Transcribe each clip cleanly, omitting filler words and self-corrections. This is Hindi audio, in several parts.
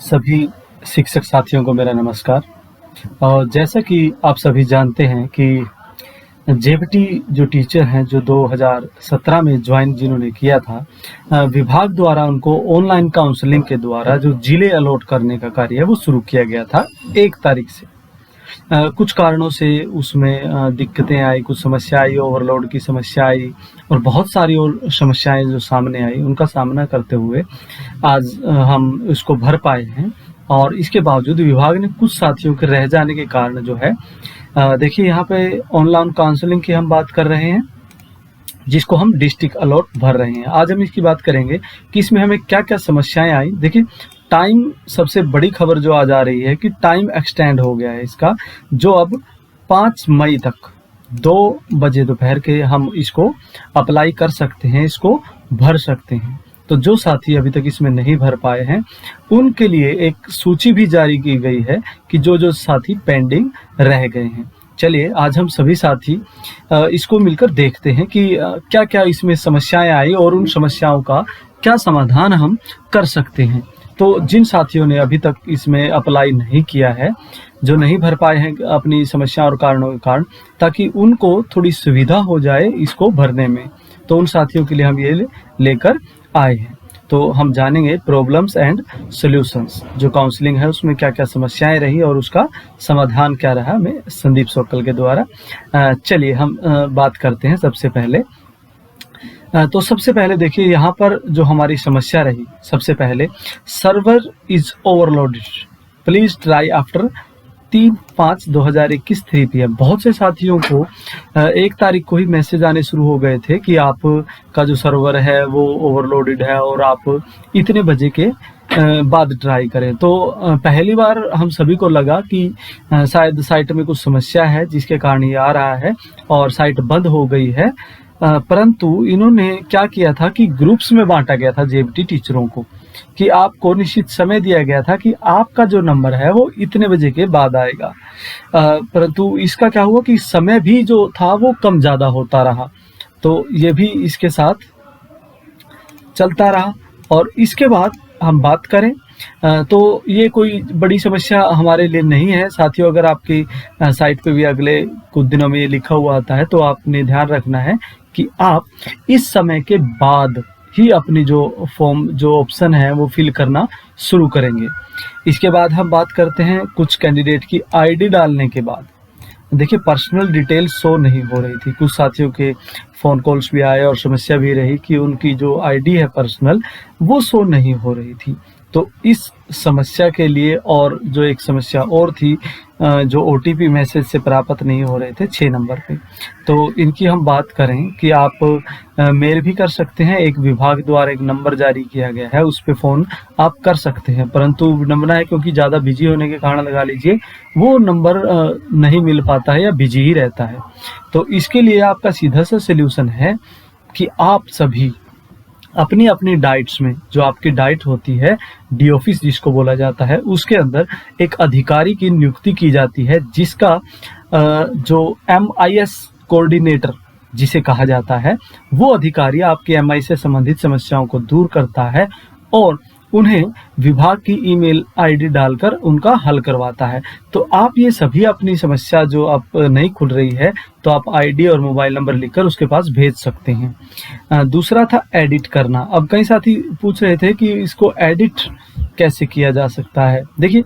सभी शिक्षक साथियों को मेरा नमस्कार। और जैसा कि आप सभी जानते हैं कि जेबीटी जो टीचर हैं, जो 2017 में ज्वाइन जिन्होंने किया था, विभाग द्वारा उनको ऑनलाइन काउंसलिंग के द्वारा जो जिले अलॉट करने का कार्य है वो शुरू किया गया था 1 तारीख से। कुछ कारणों से उसमें दिक्कतें आई, कुछ समस्या आई, ओवरलोड की समस्या आई और बहुत सारी और समस्याएं जो सामने आई, उनका सामना करते हुए आज हम इसको भर पाए हैं। और इसके बावजूद विभाग ने कुछ साथियों के रह जाने के कारण जो है, देखिए यहाँ पे ऑनलाइन काउंसलिंग की हम बात कर रहे हैं, जिसको हम डिस्ट्रिक्ट अलॉट भर रहे हैं। आज हम इसकी बात करेंगे कि इसमें हमें क्या-क्या समस्याएं आई। देखिए, टाइम सबसे बड़ी खबर जो आज आ रही है कि टाइम एक्सटेंड हो गया है इसका, जो अब 5 मई तक 2 बजे दोपहर के हम इसको अप्लाई कर सकते हैं, इसको भर सकते हैं। तो जो साथी अभी तक इसमें नहीं भर पाए हैं, उनके लिए एक सूची भी जारी की गई है कि जो साथी पेंडिंग रह गए हैं। चलिए आज हम सभी साथी इसको मिलकर देखते हैं कि क्या-क्या इसमें समस्याएं आई और उन समस्याओं का क्या समाधान हम कर सकते हैं। तो जिन साथियों ने अभी तक इसमें अप्लाई नहीं किया है, जो नहीं भर पाए हैं अपनी समस्या और कारणों के कारण, ताकि उनको थोड़ी सुविधा हो जाए इसको भरने में, तो उन साथियों के लिए हम ये लेकर आए हैं। तो हम जानेंगे प्रॉब्लम्स एंड सॉल्यूशंस, जो काउंसलिंग है उसमें क्या-क्या समस्याएं रही और उसका समाधान क्या रहा में संदीप सोकल के द्वारा। चलिए हम बात करते हैं सबसे पहले। तो सबसे पहले देखिए यहाँ पर जो हमारी समस्या रही, सबसे पहले server is overloaded, please try after 3/5/2021 3 PM। बहुत से साथियों को 1 तारीख को ही मैसेज आने शुरू हो गए थे कि आपका जो सर्वर है वो ओवरलोडेड है और आप इतने बजे के बाद ट्राई करें। तो पहली बार हम सभी को लगा कि शायद साइट में कुछ समस्या है जिसके कारण ये आ रहा है और साइट बंद हो गई है। परंतु इन्होंने क्या किया था कि ग्रुप्स में बांटा गया था जेबीटी टीचरों को, कि आपको निश्चित समय दिया गया था कि आपका जो नंबर है वो इतने बजे के बाद आएगा। परंतु इसका क्या हुआ कि समय भी जो था वो कम ज़्यादा होता रहा, तो ये भी इसके साथ चलता रहा। और इसके बाद हम बात करें तो ये कोई बड़ी समस्या हमारे लिए नहीं है साथियों। अगर आपकी साइट पे भी अगले कुछ दिनों में ये लिखा हुआ आता है, तो आपने ध्यान रखना है कि आप इस समय के बाद ही अपनी जो फॉर्म जो ऑप्शन है वो फिल करना शुरू करेंगे। इसके बाद हम बात करते हैं कुछ कैंडिडेट की आईडी डालने के बाद। देखिए, पर्सनल डिटेल शो नहीं हो रही थी, कुछ साथियों के फ़ोन कॉल्स भी आए और समस्या भी रही कि उनकी जो आईडी है पर्सनल, वो शो नहीं हो रही थी। तो इस समस्या के लिए, और जो एक समस्या और थी, जो ओटीपी मैसेज से प्राप्त नहीं हो रहे थे 6 नंबर पे, तो इनकी हम बात करें कि आप मेल भी कर सकते हैं। एक विभाग द्वारा एक नंबर जारी किया गया है, उस पे फ़ोन आप कर सकते हैं, परंतु नंबर है क्योंकि ज़्यादा बिजी होने के कारण लगा लीजिए वो नंबर नहीं मिल पाता है या बिजी ही रहता है। तो इसके लिए आपका सीधा सा सल्यूशन है कि आप सभी अपनी अपनी डाइट्स में, जो आपकी डाइट होती है, डी ऑफिस जिसको बोला जाता है, उसके अंदर एक अधिकारी की नियुक्ति की जाती है, जिसका जो MIS कोऑर्डिनेटर जिसे कहा जाता है, वो अधिकारी आपके MI से संबंधित समस्याओं को दूर करता है और उन्हें विभाग की ईमेल आईडी डालकर उनका हल करवाता है। तो आप ये सभी अपनी समस्या जो आप नहीं खुल रही है, तो आप आईडी और मोबाइल नंबर लिखकर उसके पास भेज सकते हैं। दूसरा था एडिट करना। अब कई साथी पूछ रहे थे कि इसको एडिट कैसे किया जा सकता है। देखिए,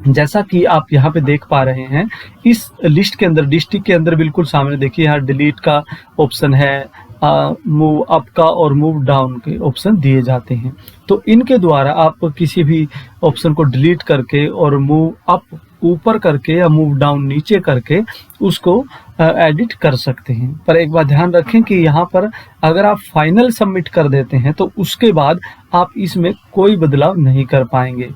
जैसा कि आप यहाँ पे देख पा रहे हैं, इस लिस्ट के अंदर, डिस्ट्रिक्ट के अंदर बिल्कुल सामने देखिए, यहाँ डिलीट का ऑप्शन है, मूव अप का और मूव डाउन के ऑप्शन दिए जाते हैं। तो इनके द्वारा आप किसी भी ऑप्शन को डिलीट करके और मूव अप ऊपर करके या मूव डाउन नीचे करके उसको एडिट कर सकते हैं। पर एक बात ध्यान रखें कि यहाँ पर अगर आप फाइनल सबमिट कर देते हैं तो उसके बाद आप इसमें कोई बदलाव नहीं कर पाएंगे।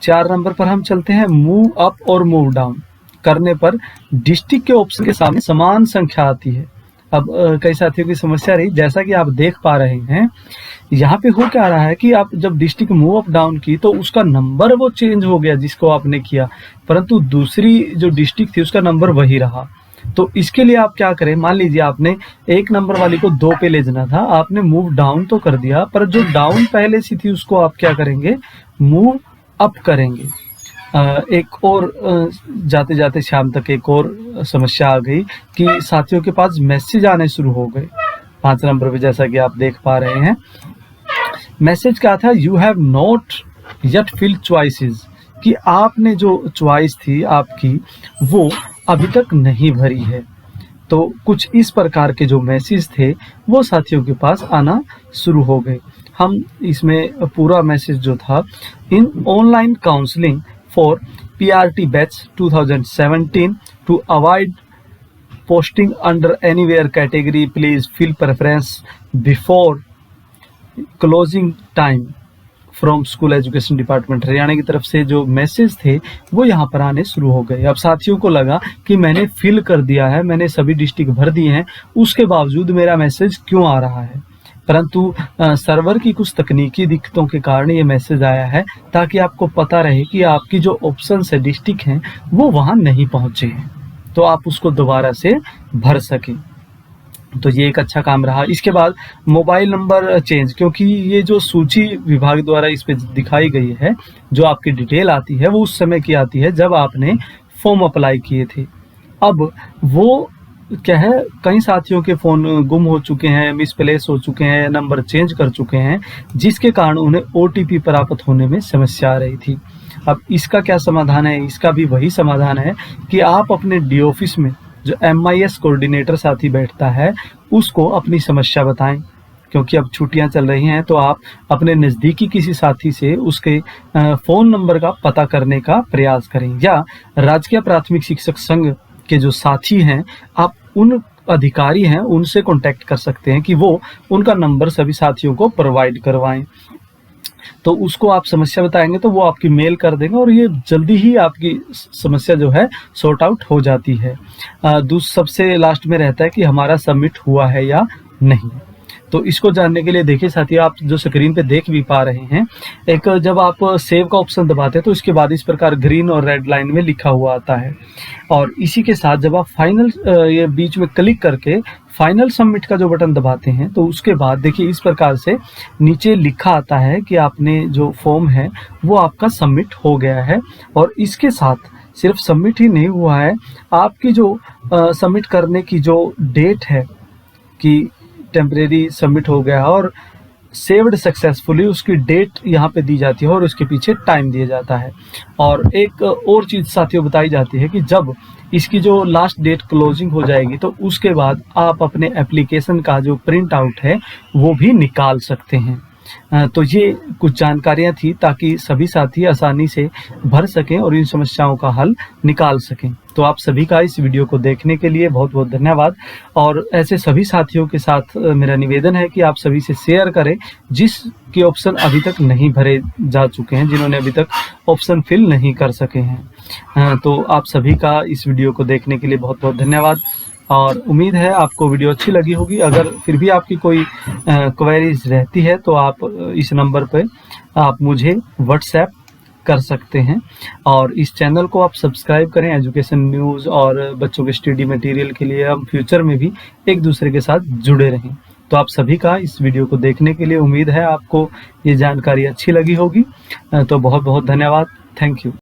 4 नंबर पर हम चलते हैं। मूव अप और मूव डाउन करने पर डिस्ट्रिक्ट के ऑप्शन के सामने समान संख्या आती है। अब कई साथियों की समस्या रही, जैसा कि आप देख पा रहे हैं, यहाँ पे हो क्या रहा है कि आप जब डिस्ट्रिक्ट मूव अप डाउन की तो उसका नंबर वो चेंज हो गया जिसको आपने किया, परंतु दूसरी जो डिस्ट्रिक्ट थी उसका नंबर वही रहा। तो इसके लिए आप क्या करें, मान लीजिए आपने 1 नंबर वाली को 2 पे ले जाना था, आपने मूव डाउन तो कर दिया, पर जो डाउन पहले से थी उसको आप क्या करेंगे, मूव अप करेंगे। एक और जाते जाते शाम तक एक और समस्या आ गई कि साथियों के पास मैसेज आने शुरू हो गए 5 नंबर पे, जैसा कि आप देख पा रहे हैं। मैसेज क्या था, you have not yet fill choices, कि आपने जो चॉइस थी आपकी वो अभी तक नहीं भरी है। तो कुछ इस प्रकार के जो मैसेज थे वो साथियों के पास आना शुरू हो गए। हम इसमें पूरा मैसेज जो था, in online counselling for PRT batch 2017 to avoid posting under anywhere category, please fill preference before closing time from school education department. Haryana की तरफ से जो मैसेज थे वो यहाँ पर आने शुरू हो गए। अब साथियों को लगा कि मैंने फिल कर दिया है, मैंने सभी डिस्ट्रिक्ट भर दिए हैं, उसके बावजूद मेरा मैसेज क्यों आ रहा है। परंतु सर्वर की कुछ तकनीकी दिक्कतों के कारण ये मैसेज आया है, ताकि आपको पता रहे कि आपकी जो ऑप्शन है डिस्ट्रिक्ट हैं वो वहाँ नहीं पहुँचे हैं, तो आप उसको दोबारा से भर सकें। तो ये एक अच्छा काम रहा। इसके बाद मोबाइल नंबर चेंज, क्योंकि ये जो सूची विभाग द्वारा इस पे दिखाई गई है, जो आपकी डिटेल आती है वो उस समय की आती है जब आपने फॉर्म अप्लाई किए थे। अब वो क्या है, कई साथियों के फ़ोन गुम हो चुके हैं, मिसप्लेस हो चुके हैं, नंबर चेंज कर चुके हैं, जिसके कारण उन्हें OTP प्राप्त होने में समस्या आ रही थी। अब इसका क्या समाधान है, इसका भी वही समाधान है कि आप अपने डी ऑफिस में जो MIS कोऑर्डिनेटर साथी बैठता है उसको अपनी समस्या बताएं, क्योंकि अब छुट्टियां चल रही हैं, तो आप अपने नज़दीकी किसी साथी से उसके फ़ोन नंबर का पता करने का प्रयास करें, या राजकीय प्राथमिक शिक्षक संघ के जो साथी हैं, आप उन अधिकारी हैं उनसे कांटेक्ट कर सकते हैं कि वो उनका नंबर सभी साथियों को प्रोवाइड करवाएं। तो उसको आप समस्या बताएंगे तो वो आपकी मेल कर देंगे और ये जल्दी ही आपकी समस्या जो है सॉर्ट आउट हो जाती है। सबसे लास्ट में रहता है कि हमारा सबमिट हुआ है या नहीं। तो इसको जानने के लिए देखिए साथियों, आप जो स्क्रीन पे देख भी पा रहे हैं, एक जब आप सेव का ऑप्शन दबाते हैं तो इसके बाद इस प्रकार ग्रीन और रेड लाइन में लिखा हुआ आता है, और इसी के साथ जब आप फाइनल ये बीच में क्लिक करके फाइनल सबमिट का जो बटन दबाते हैं तो उसके बाद देखिए इस प्रकार से नीचे लिखा आता है कि आपने जो फॉर्म है वो आपका सबमिट हो गया है। और इसके साथ सिर्फ सबमिट ही नहीं हुआ है, आपकी जो सबमिट करने की जो डेट है कि टेम्परेरी सबमिट हो गया और सेव्ड सक्सेसफुली, उसकी डेट यहाँ पे दी जाती है और उसके पीछे टाइम दिया जाता है। और एक और चीज़ साथियों बताई जाती है कि जब इसकी जो लास्ट डेट क्लोजिंग हो जाएगी तो उसके बाद आप अपने एप्लीकेशन का जो प्रिंट आउट है वो भी निकाल सकते हैं। तो ये कुछ जानकारियां थी ताकि सभी साथी आसानी से भर सकें और इन समस्याओं का हल निकाल सकें। तो आप सभी का इस वीडियो को देखने के लिए बहुत बहुत धन्यवाद। और ऐसे सभी साथियों के साथ मेरा निवेदन है कि आप सभी से शेयर करें जिसके ऑप्शन अभी तक नहीं भरे जा चुके हैं, जिन्होंने अभी तक ऑप्शन फिल नहीं कर सके हैं। तो आप सभी का इस वीडियो को देखने के लिए बहुत बहुत धन्यवाद और उम्मीद है आपको वीडियो अच्छी लगी होगी। अगर फिर भी आपकी कोई क्वेरीज रहती है तो आप इस नंबर पर आप मुझे व्हाट्सएप कर सकते हैं। और इस चैनल को आप सब्सक्राइब करें एजुकेशन न्यूज़ और बच्चों के स्टडी मटेरियल के लिए हम फ्यूचर में भी एक दूसरे के साथ जुड़े रहें। तो आप सभी का इस वीडियो को देखने के लिए उम्मीद है आपको ये जानकारी अच्छी लगी होगी। तो बहुत बहुत धन्यवाद। Thank you.